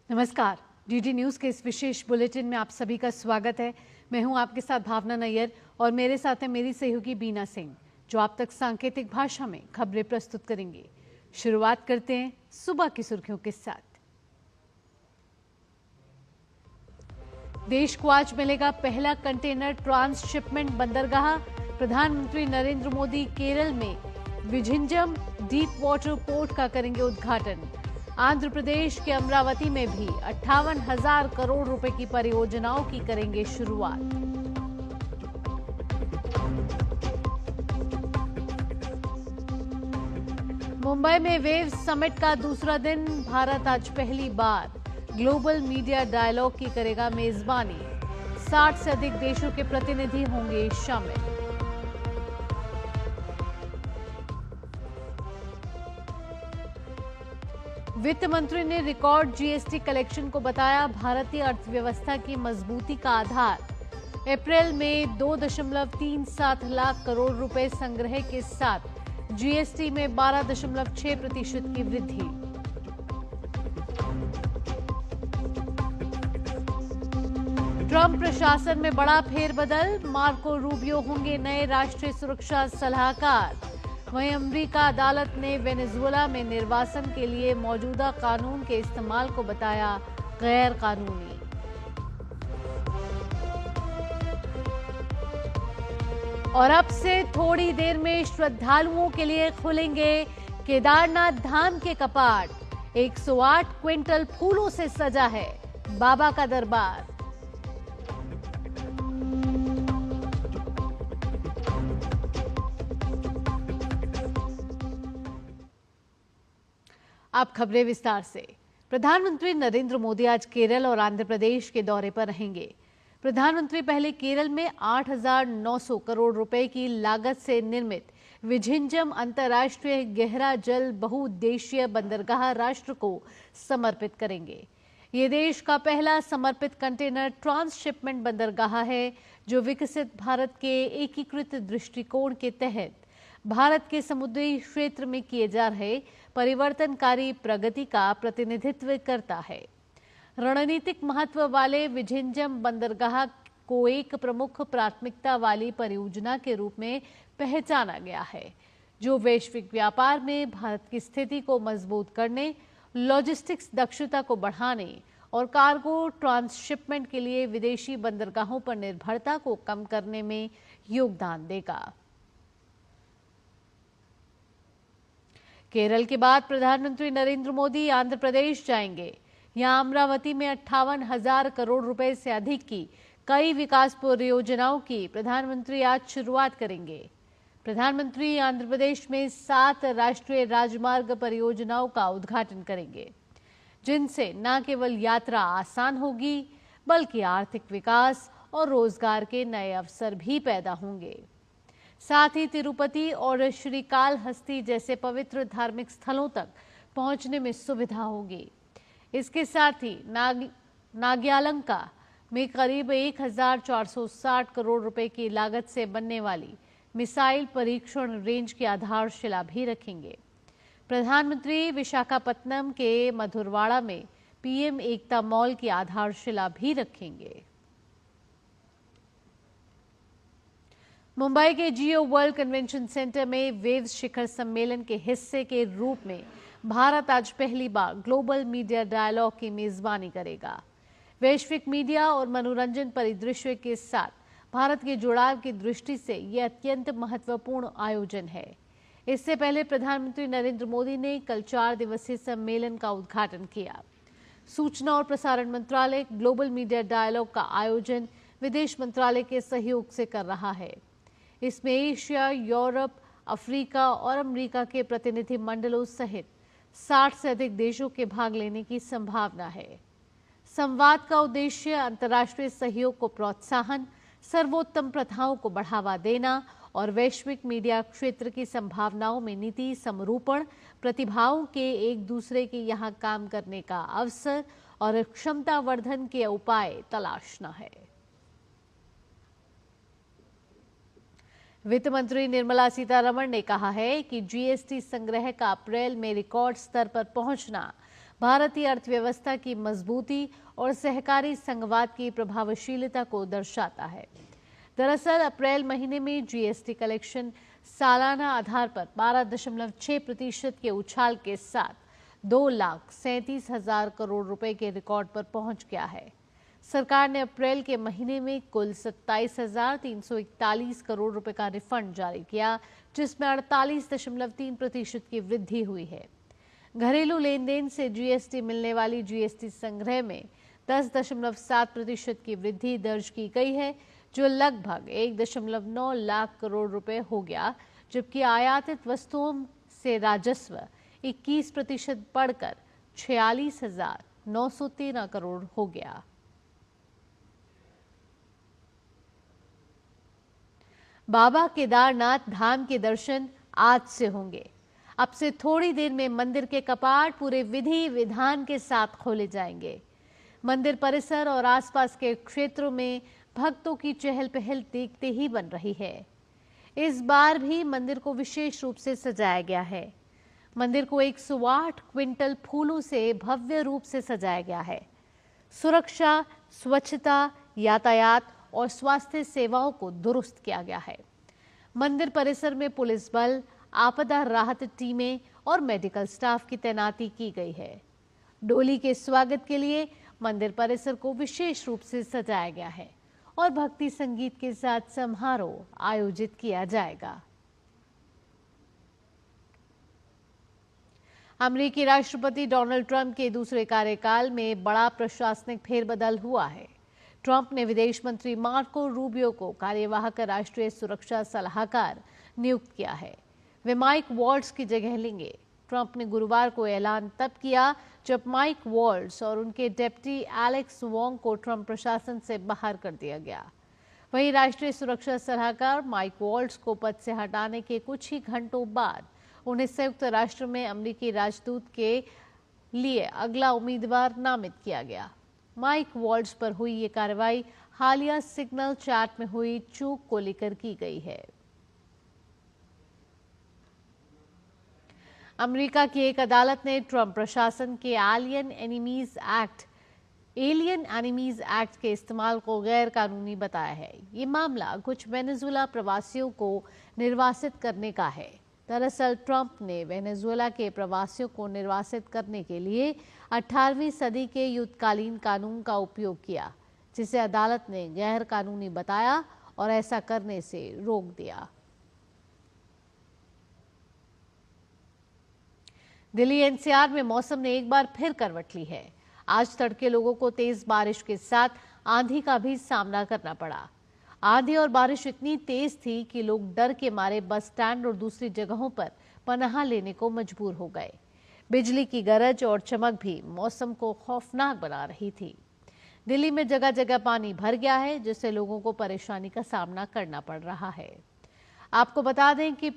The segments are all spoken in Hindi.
नमस्कार। डीडी न्यूज के इस विशेष बुलेटिन में आप सभी का स्वागत है। मैं हूं आपके साथ भावना नैयर और मेरे साथ है मेरी सहयोगी बीना सिंह, जो आप तक सांकेतिक भाषा में खबरें प्रस्तुत करेंगे। शुरुआत करते हैं सुबह की सुर्खियों के साथ। देश को आज मिलेगा पहला कंटेनर ट्रांसशिपमेंट बंदरगाह। प्रधानमंत्री नरेंद्र मोदी केरल में विझिंजम डीप वाटर पोर्ट का करेंगे उद्घाटन। आंध्र प्रदेश के अमरावती में भी 58,000 करोड़ रुपए की परियोजनाओं की करेंगे शुरुआत। मुंबई में वेव समिट का दूसरा दिन। भारत आज पहली बार ग्लोबल मीडिया डायलॉग की करेगा मेजबानी। 60 से अधिक देशों के प्रतिनिधि होंगे शामिल। वित्त मंत्री ने रिकॉर्ड जीएसटी कलेक्शन को बताया भारतीय अर्थव्यवस्था की मजबूती का आधार। अप्रैल में 2.37 लाख करोड़ रुपए संग्रह के साथ जीएसटी में 12.6% की वृद्धि। ट्रंप प्रशासन में बड़ा फेरबदल। मार्को रूबियो होंगे नए राष्ट्रीय सुरक्षा सलाहकार। वहीं अमेरिका अदालत ने वेनेजुएला में निर्वासन के लिए मौजूदा कानून के इस्तेमाल को बताया गैर कानूनी। और अब से थोड़ी देर में श्रद्धालुओं के लिए खुलेंगे केदारनाथ धाम के कपाट। 108 क्विंटल फूलों से सजा है बाबा का दरबार। अब खबरें विस्तार से। प्रधानमंत्री नरेंद्र मोदी आज केरल और आंध्र प्रदेश के दौरे पर रहेंगे। प्रधानमंत्री पहले केरल में 8,900 करोड़ रुपए की लागत से निर्मित विझिंजम अंतर्राष्ट्रीय गहरा जल बहुउद्देशीय बंदरगाह राष्ट्र को समर्पित करेंगे। ये देश का पहला समर्पित कंटेनर ट्रांसशिपमेंट बंदरगाह है, जो विकसित भारत के एकीकृत दृष्टिकोण के तहत भारत के समुद्री क्षेत्र में किए जा रहे परिवर्तनकारी प्रगति का प्रतिनिधित्व करता है। रणनीतिक महत्व वाले विझिंजम बंदरगाह को एक प्रमुख प्राथमिकता वाली परियोजना के रूप में पहचाना गया है, जो वैश्विक व्यापार में भारत की स्थिति को मजबूत करने, लॉजिस्टिक्स दक्षता को बढ़ाने और कार्गो ट्रांसशिपमेंट के लिए विदेशी बंदरगाहों पर निर्भरता को कम करने में योगदान देगा। केरल के बाद प्रधानमंत्री नरेंद्र मोदी आंध्र प्रदेश जाएंगे। यहां अमरावती में 58,000 करोड़ रुपए से अधिक की कई विकास परियोजनाओं की प्रधानमंत्री आज शुरुआत करेंगे। प्रधानमंत्री आंध्र प्रदेश में 7 राष्ट्रीय राजमार्ग परियोजनाओं का उद्घाटन करेंगे, जिनसे न केवल यात्रा आसान होगी, बल्कि आर्थिक विकास और रोजगार के नए अवसर भी पैदा होंगे। साथ ही तिरुपति और श्रीकालहस्ती जैसे पवित्र धार्मिक स्थलों तक पहुंचने में सुविधा होगी। इसके साथ ही नाग्यालंका में करीब 1,460 करोड़ रुपए की लागत से बनने वाली मिसाइल परीक्षण रेंज की आधारशिला भी रखेंगे। प्रधानमंत्री विशाखापत्तनम के मधुरवाड़ा में पीएम एकता मॉल की आधारशिला भी रखेंगे। मुंबई के जियो वर्ल्ड कन्वेंशन सेंटर में वेव्स शिखर सम्मेलन के हिस्से के रूप में भारत आज पहली बार ग्लोबल मीडिया डायलॉग की मेजबानी करेगा। वैश्विक मीडिया और मनोरंजन परिदृश्य के साथ भारत के जुड़ाव की दृष्टि से यह अत्यंत महत्वपूर्ण आयोजन है। इससे पहले प्रधानमंत्री नरेंद्र मोदी ने कल 4 दिवसीय सम्मेलन का उद्घाटन किया। सूचना और प्रसारण मंत्रालय ग्लोबल मीडिया डायलॉग का आयोजन विदेश मंत्रालय के सहयोग से कर रहा है। इसमें एशिया, यूरोप, अफ्रीका और अमेरिका के प्रतिनिधि मंडलों सहित 60 से अधिक देशों के भाग लेने की संभावना है। संवाद का उद्देश्य अंतर्राष्ट्रीय सहयोग को प्रोत्साहन, सर्वोत्तम प्रथाओं को बढ़ावा देना और वैश्विक मीडिया क्षेत्र की संभावनाओं में नीति समरूपण, प्रतिभाओं के एक दूसरे के यहाँ काम करने का अवसर और क्षमतावर्धन के उपाय तलाशना है। वित्त मंत्री निर्मला सीतारमण ने कहा है कि जीएसटी संग्रह का अप्रैल में रिकॉर्ड स्तर पर पहुंचना भारतीय अर्थव्यवस्था की मजबूती और सहकारी संघवाद की प्रभावशीलता को दर्शाता है। दरअसल अप्रैल महीने में जीएसटी कलेक्शन सालाना आधार पर 12.6% के उछाल के साथ 2,37,000 करोड़ रुपए के रिकॉर्ड पर पहुंच गया है। सरकार ने अप्रैल के महीने में कुल 27,341 करोड़ रुपए का रिफंड जारी किया, जिसमें 48.3% की वृद्धि हुई है। घरेलू लेन देन से जीएसटी मिलने वाली जीएसटी संग्रह में 10.7% की वृद्धि दर्ज की गई है, जो लगभग 1.9 लाख करोड़ रुपए हो गया, जबकि आयातित वस्तुओं से राजस्व 21% बढ़कर 46,913 करोड़ हो गया। बाबा केदारनाथ धाम के दर्शन आज से होंगे। अब से थोड़ी देर में मंदिर के कपाट पूरे विधि विधान के साथ खोले जाएंगे। मंदिर परिसर और आसपास के क्षेत्रों में भक्तों की चहल पहल देखते ही बन रही है। इस बार भी मंदिर को विशेष रूप से सजाया गया है। मंदिर को 108 क्विंटल फूलों से भव्य रूप से सजाया गया है। सुरक्षा, स्वच्छता, यातायात और स्वास्थ्य सेवाओं को दुरुस्त किया गया है। मंदिर परिसर में पुलिस बल, आपदा राहत टीमें और मेडिकल स्टाफ की तैनाती की गई है। डोली के स्वागत के लिए मंदिर परिसर को विशेष रूप से सजाया गया है और भक्ति संगीत के साथ समारोह आयोजित किया जाएगा। अमेरिकी राष्ट्रपति डोनाल्ड ट्रंप के दूसरे कार्यकाल में बड़ा प्रशासनिक फेरबदल हुआ है। ट्रंप ने विदेश मंत्री मार्को रूबियो को कार्यवाहक राष्ट्रीय सुरक्षा सलाहकार नियुक्त किया है। वे माइक वॉल्ट्ज की जगह लेंगे। ट्रंप ने गुरुवार को ऐलान तब किया जब माइक वॉल्ट्ज और उनके डेप्टी एलेक्स वोंग को ट्रंप प्रशासन से बाहर कर दिया गया। वहीं राष्ट्रीय सुरक्षा सलाहकार माइक वॉल्ट्ज को पद से हटाने के कुछ ही घंटों बाद उन्हें संयुक्त राष्ट्र में अमेरिकी राजदूत के लिए अगला उम्मीदवार नामित किया गया। माइक वॉल्ट्ज पर हुई ये कार्रवाई हालिया सिग्नल चैट में हुई चूक को लेकर की गई है। अमेरिका की एक अदालत ने ट्रंप प्रशासन के एलियन एनिमीज एक्ट के इस्तेमाल को गैर कानूनी बताया है। ये मामला कुछ वेनेजुएला प्रवासियों को निर्वासित करने का है। दरअसल ट्रंप ने वेनेजुएला के प्रवासियों को निर्वासित करने के लिए 18वीं सदी के युद्धकालीन कानून का उपयोग किया, जिसे अदालत ने गैर कानूनी बताया और ऐसा करने से रोक दिया। दिल्ली एनसीआर में मौसम ने एक बार फिर करवट ली है। आज तड़के लोगों को तेज बारिश के साथ आंधी का भी सामना करना पड़ा। आंधी और बारिश इतनी तेज थी कि लोग डर के मारे बस स्टैंड और दूसरी जगहों पर पनाह लेने को मजबूर हो गए। बिजली की गरज और चमक भी मौसम को खौफनाक बना रही थी। दिल्ली में जगह जगह पानी भर गया है, जिससे लोगों को परेशानी का सामना करना पड़ रहा है। आपको बता दें कि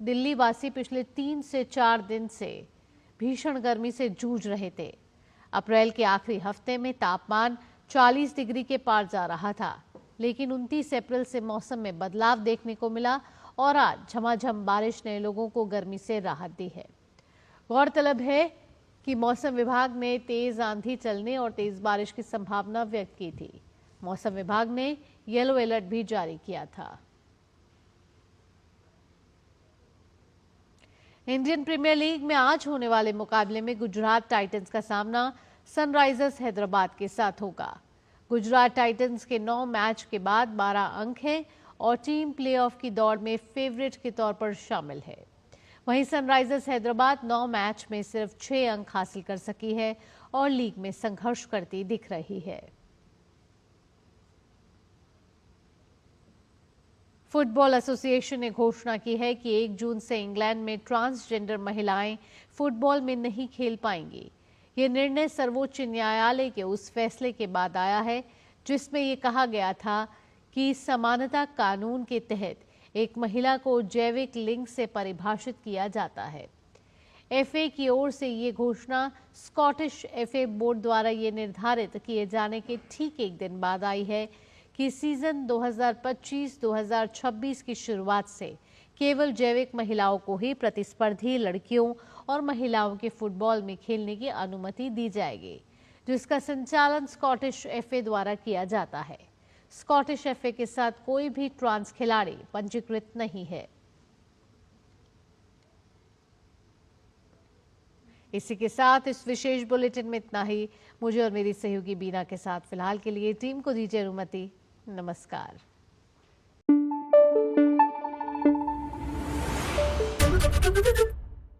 दिल्ली वासी पिछले 3 से 4 दिन से भीषण गर्मी से जूझ रहे थे। अप्रैल के आखिरी हफ्ते में तापमान 40 डिग्री के पार जा रहा था, लेकिन 29 अप्रैल से मौसम में बदलाव देखने को मिला और आज झमाझम बारिश ने लोगों को गर्मी से राहत दी है। गौरतलब है कि मौसम विभाग ने तेज आंधी चलने और तेज बारिश की संभावना व्यक्त की थी। मौसम विभाग ने येलो अलर्ट भी जारी किया था। इंडियन प्रीमियर लीग में आज होने वाले मुकाबले में गुजरात टाइटंस का सामना सनराइजर्स हैदराबाद के साथ होगा। गुजरात टाइटंस के 9 मैच के बाद 12 अंक हैं और टीम प्लेऑफ की दौड़ में फेवरेट के तौर पर शामिल है। वहीं सनराइजर्स हैदराबाद 9 मैच में सिर्फ 6 अंक हासिल कर सकी है और लीग में संघर्ष करती दिख रही है। फुटबॉल एसोसिएशन ने घोषणा की है कि 1 जून से इंग्लैंड में ट्रांसजेंडर महिलाएं फुटबॉल में नहीं खेल पाएंगी। ये निर्णय सर्वोच्च न्यायालय के उस फैसले के बाद आया है, जिसमें ये कहा गया था कि समानता कानून के तहत एक महिला को जैविक लिंग से परिभाषित किया जाता है। एफए की ओर से ये घोषणा स्कॉटिश एफए बोर्ड द्वारा ये निर्धारित किए जाने के ठीक एक दिन बाद आई है कि सीजन 2025-2026 की शुरुआत से केवल जैविक महिलाओं को ही प्रतिस्पर्धी लड़कियों और महिलाओं के फुटबॉल में खेलने की अनुमति दी जाएगी, जिसका संचालन स्कॉटिश एफए द्वारा किया जाता है। स्कॉटिश एफए के साथ कोई भी ट्रांस खिलाड़ी पंजीकृत नहीं है। इसी के साथ इस विशेष बुलेटिन में इतना ही। मुझे और मेरी सहयोगी बीना के साथ फिलहाल के लिए टीम को दीजिए अनुमति। नमस्कार।